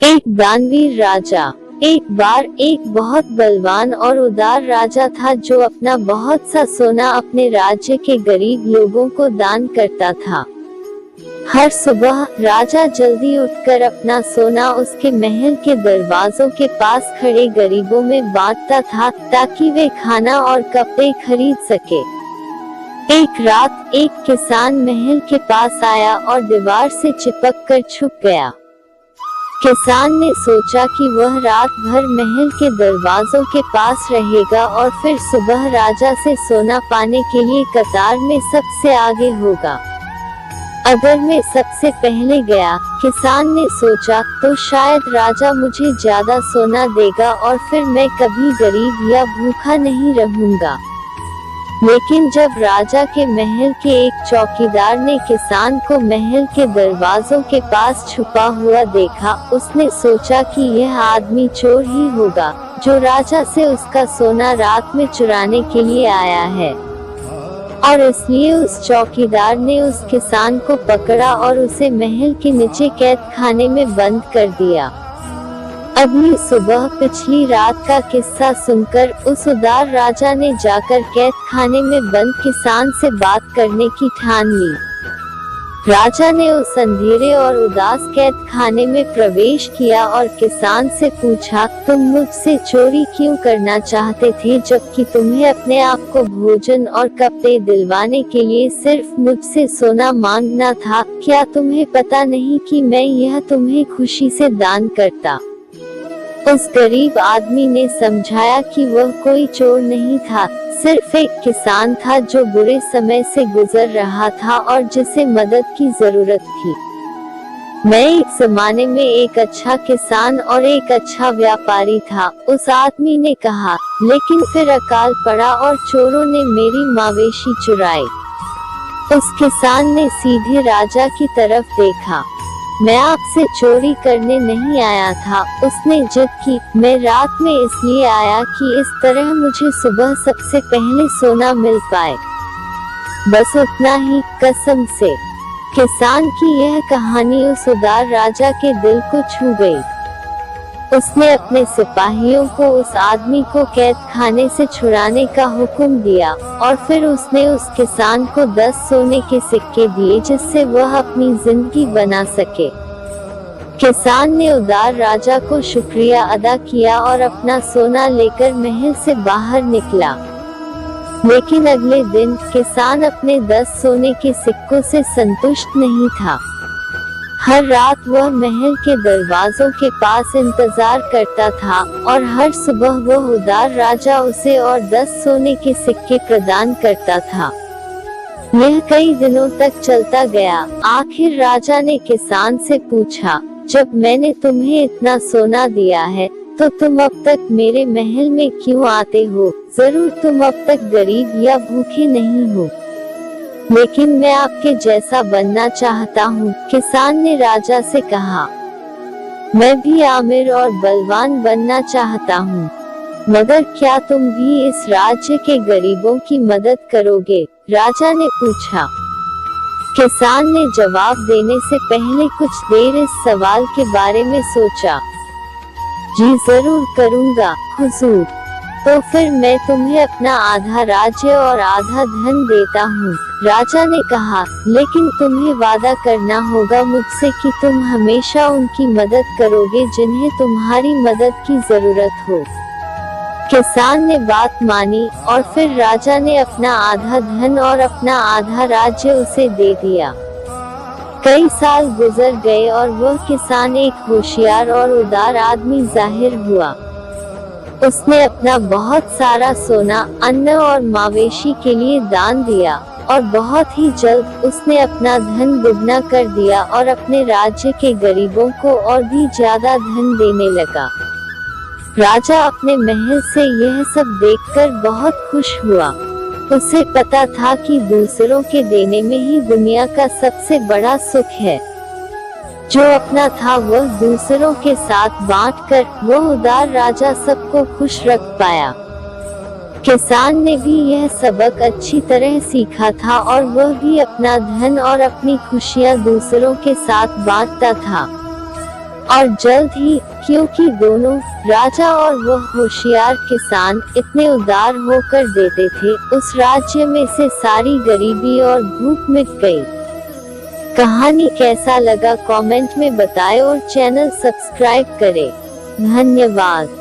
एक दानवीर राजा। एक बार एक बहुत बलवान और उदार राजा था जो अपना बहुत सा सोना अपने राज्य के गरीब लोगों को दान करता था। हर सुबह राजा जल्दी उठकर अपना सोना उसके महल के दरवाजों के पास खड़े गरीबों में बांटता था ताकि वे खाना और कपड़े खरीद सके। एक रात एक किसान महल के पास आया और दीवार से चिपक कर छुप गया। किसान ने सोचा कि वह रात भर महल के दरवाजों के पास रहेगा और फिर सुबह राजा से सोना पाने के लिए कतार में सबसे आगे होगा। अगर मैं सबसे पहले गया, किसान ने सोचा, तो शायद राजा मुझे ज्यादा सोना देगा और फिर मैं कभी गरीब या भूखा नहीं रहूंगा। लेकिन जब राजा के महल के एक चौकीदार ने किसान को महल के दरवाजों के पास छुपा हुआ देखा, उसने सोचा कि यह आदमी चोर ही होगा जो राजा से उसका सोना रात में चुराने के लिए आया है। और इसलिए उस चौकीदार ने उस किसान को पकड़ा और उसे महल के नीचे कैद खाने में बंद कर दिया। अगली सुबह पिछली रात का किस्सा सुनकर उस उदार राजा ने जाकर कैद खाने में बंद किसान से बात करने की ठान ली। राजा ने उस अंधेरे और उदास कैद खाने में प्रवेश किया और किसान से पूछा, तुम मुझसे चोरी क्यों करना चाहते थे जबकि तुम्हें अपने आप को भोजन और कपड़े दिलवाने के लिए सिर्फ मुझसे सोना मांगना था? क्या तुम्हें पता नहीं कि मैं यह तुम्हें खुशी से दान करता? उस गरीब आदमी ने समझाया कि वह कोई चोर नहीं था, सिर्फ एक किसान था जो बुरे समय से गुजर रहा था और जिसे मदद की जरूरत थी। मैं एक जमाने में एक अच्छा किसान और एक अच्छा व्यापारी था, उस आदमी ने कहा, लेकिन फिर अकाल पड़ा और चोरों ने मेरी मवेशी चुराई। उस किसान ने सीधे राजा की तरफ देखा। मैं आपसे चोरी करने नहीं आया था, उसने जिद की। मैं रात में इसलिए आया कि इस तरह मुझे सुबह सबसे पहले सोना मिल पाए। बस उतना ही, कसम से। किसान की यह कहानी उस उदार राजा के दिल को छू गई। उसने अपने सिपाहियों को उस आदमी को कैद खाने से छुड़ाने का हुक्म दिया और फिर उसने उस किसान को 10 सोने के सिक्के दिए जिससे वह अपनी जिंदगी बना सके। किसान ने उदार राजा को शुक्रिया अदा किया और अपना सोना लेकर महल से बाहर निकला। लेकिन अगले दिन किसान अपने 10 सोने के सिक्कों से संतुष्ट नहीं था। हर रात वह महल के दरवाजों के पास इंतजार करता था और हर सुबह वह उदार राजा उसे और 10 सोने के सिक्के प्रदान करता था। यह कई दिनों तक चलता गया। आखिर राजा ने किसान से पूछा, जब मैंने तुम्हें इतना सोना दिया है तो तुम अब तक मेरे महल में क्यों आते हो? जरूर तुम अब तक गरीब या भूखे नहीं हो, लेकिन मैं आपके जैसा बनना चाहता हूँ। किसान ने राजा से कहा, मैं भी आमिर और बलवान बनना चाहता हूँ, मगर क्या तुम भी इस राज्य के गरीबों की मदद करोगे? राजा ने पूछा। किसान ने जवाब देने से पहले कुछ देर इस सवाल के बारे में सोचा। जी जरूर करूँगा हुजूर। तो फिर मैं तुम्हें अपना आधा राज्य और आधा धन देता हूँ। राजा ने कहा, लेकिन तुम्हें वादा करना होगा मुझसे कि तुम हमेशा उनकी मदद करोगे जिन्हें तुम्हारी मदद की जरूरत हो। किसान ने बात मानी और फिर राजा ने अपना आधा धन और अपना आधा राज्य उसे दे दिया। कई साल गुजर गए और वह किसान एक होशियार और उदार आदमी जाहिर हुआ। उसने अपना बहुत सारा सोना, अन्न और मवेशी के लिए दान दिया और बहुत ही जल्द उसने अपना धन दुगना कर दिया और अपने राज्य के गरीबों को और भी ज्यादा धन देने लगा। राजा अपने महल से यह सब देखकर बहुत खुश हुआ। उसे पता था कि दूसरों के देने में ही दुनिया का सबसे बड़ा सुख है। जो अपना था वह दूसरों के साथ बांटकर वह उदार राजा सबको खुश रख पाया। किसान ने भी यह सबक अच्छी तरह सीखा था और वह भी अपना धन और अपनी खुशियां दूसरों के साथ बांटता था। और जल्द ही, क्योंकि दोनों राजा और वह होशियार किसान इतने उदार होकर देते थे, उस राज्य में से सारी गरीबी और भूख मिट गई। कहानी कैसा लगा कमेंट में बताएं और चैनल सब्सक्राइब करें। धन्यवाद।